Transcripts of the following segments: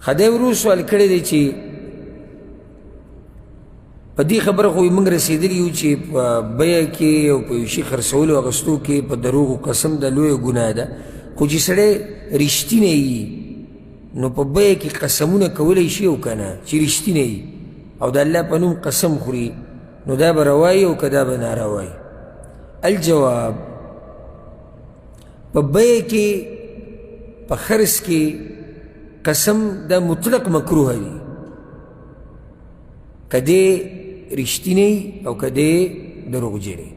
خدای ورو سوال کړی دی چې په دې خبره خو موږ رسېدلي یو چې په بیه کې او په یو شي خرڅولو اخیستو کې په دروغو قسم د لویه ګناه ده، خو چې سړی رښتینی وي نو په بیه کې قسمونه کولی شي او که نه، چې رښتینی وي او د الله په نوم قسم خوري نو دا به روایي او که دا به ناروا وي. الجواب په بیه کې په خرڅ کې قسم دا مطلق مکروه دی، که دی رښتینی او که دی دروغجنی،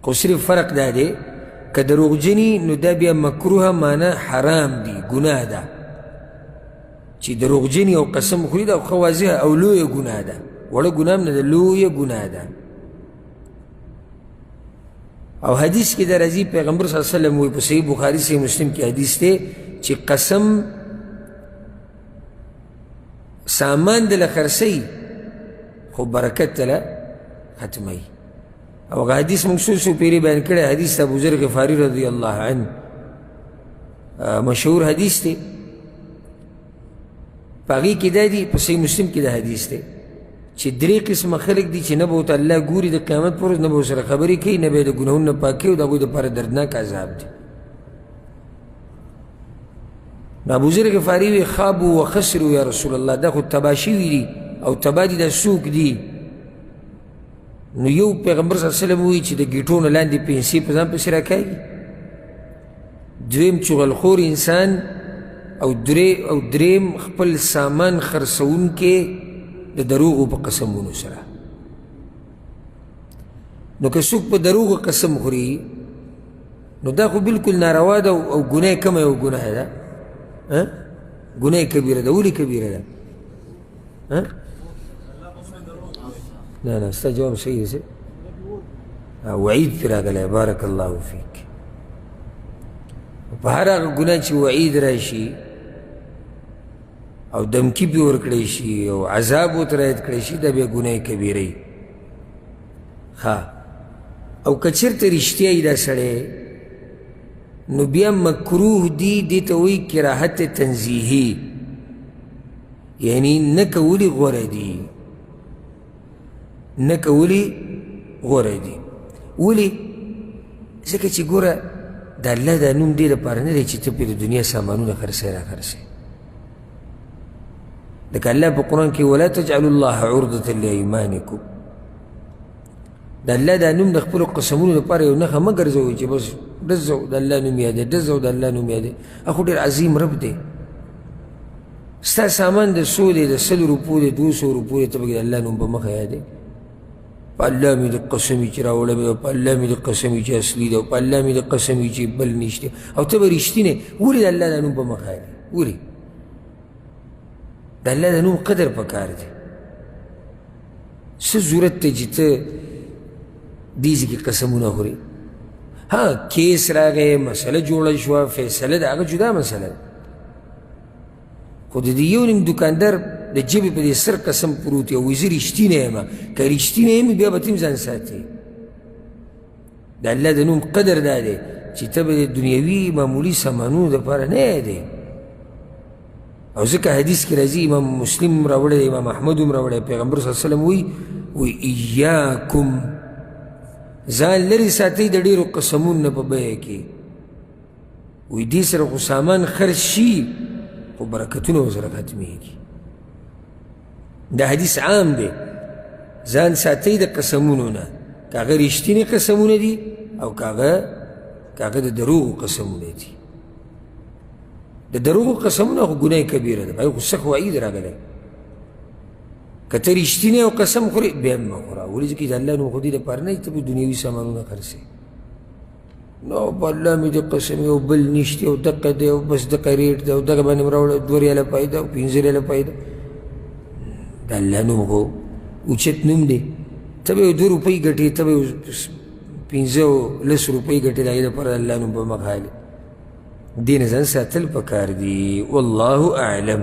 خو صرف فرق دا دی که دروغجنی نو دا بیا مکروه معنی حرام دی، ګناه ده چې دروغجنی او قسم خوري دا خو واضحه او لویه ګناه ده، وړه ګناه هم نه ده، لویه ګناه ده. او حدیث کې دا راځي پیغمبر صلی الله علیه وسلم وایي په صحیح بخاري صحیح مسلم کې حدیث دی چې قسم سامان دله خرڅوي خو برکت تله ختموي. او هغه حدیث موږ څو پیرې بیان کړی، حدیث ابو ذر غفاري رضی الله عنه مشهور حدیث دی، په هغې کې دا دی، په صحیح مسلم کې دا حدیث دی چې درې قسمه خلک دي چې نه به ورته الله ګوري د قیامت پر ورځ، نه به ورسره خبرې کوي، نه به یې د ګناهونو نه پاک کوي، او د هغوی دپاره دردناک عذاب دی. نو ابو ذر غفاري وی خابو و خسرو یا رسول الله، دا خو تباه شوي دي او تباه دي، دا څوک دي؟ نو یو پیغمبر صلی الله علیه وسلم وایي چې د ګیټو نه لاندې پنسې په ځان پسې راکاږي، دویم چغلخور انسان، او دریم خپل سامان خرڅوونکی د دروغو په قسمونو سره. نو که څوک په دروغو قسم خوري نو دا خو بلکل ناروا ده او ګناه کمه او ګناه ده، ګناه کبیره ده. ولې کبیره ده؟ نه نه ستا جواب صحیح دی، وعید پرې راغلی، بارک الله فیک. په هر هغه ګناه چې وعید راشي او دمکی پې ورکړی شي او عذاب ورته رایاد کړی شي، دا بیا ګناه کبیره وي. او که چېرته رښتیا وي دا سړی نو بیا مکروه دی، دې ته وایي کراهت تنزیهي، یعنی نه کولی غوره دي، نه کولی غوره دي. ولې؟ ځکه چې ګوره د الله دا نوم دې دپاره نه دی چې ته پرې د دنیا سامانونه خرڅوې را خرڅوې. لکه الله په قرآن کې ولا تجعلوا الله عرضة لایمانکم، د الله دا نوم د خپلو قسمونو لپاره یو نښه مه ګرځوئ چې بس ډزو د الله نوم یاد دی، ډزو د الله نوم یاد دی. خو ډېر عظیم رب دی، ستا سامان د 100 دی، د 100 روپو دی، 200 روپو دی، ته پکې د الله نوم په مخه یادوې. په الله مې د قسم وي چې راوړی مې، او په الله مې د قسم وي چې اصلي دی، او په الله مې د قسم وي چې بل نشته، او ته به رښتینی. ولې د الله د نوم په مخه یادوې؟ ولې؟ د الله د نوم قدر پکار دی. څه ضرورت دی چې ته دې ځای کې قسمونه خورې؟ کیس راغی، مسله جوړه شوه، فیصله د هغه جدا مسله ده، خو د دې یو نیم دوکاندار د جبې په دې سر قسم پروت وي او وایي زه رښتینی یم، که رښتینی یم بیا به ته هم ځان ساتې. د الله د نوم قدر دا دی چې ته به د دنیوي معمولي سامانونو دپاره نه یادې. او ځکه حدیث کې راځي، امام مسلم هم راوړی دی، امام احمد هم راوړی، پیغمبر صلی الله علیه وسلم وایي ایاکم، ځان لرې ساتئ د ډېرو قسمونو نه په بیه کې. وایي دې سره خو سامان خرڅ شي خو برکتونه ورسره ختمېږي. دا حدیث عام دی، ځان ساتئ د قسمونو نه، که هغه رښتینې قسمونه دي او که هغه د دروغو قسمونه دي. د دروغو قسمونه خو ګناه کبیره ده، هغې خو سخت وعید راغلی. که ته رښتینی او قسم خورې بیا هم مه خوره. ولې؟ ځکه د الله نوم خو دې دپاره نه ته به دنیوي سامانونه خرڅوې. نو په الله مې د قسم او بل نشته او دقه دی او بس دقه ریټ دی او دغه باندې مې راوړه 2 ریاله پیدا او 15 ریاله پیدا. د الله نوم خو اوچت نوم دی، ته به 2 روپۍ ګټې، ته به 15 او 10 روپۍ ګټې، د هغې دپاره د الله نوم په مخ حالې. دې نه ځان ساتل پکار دي. والله اعلم.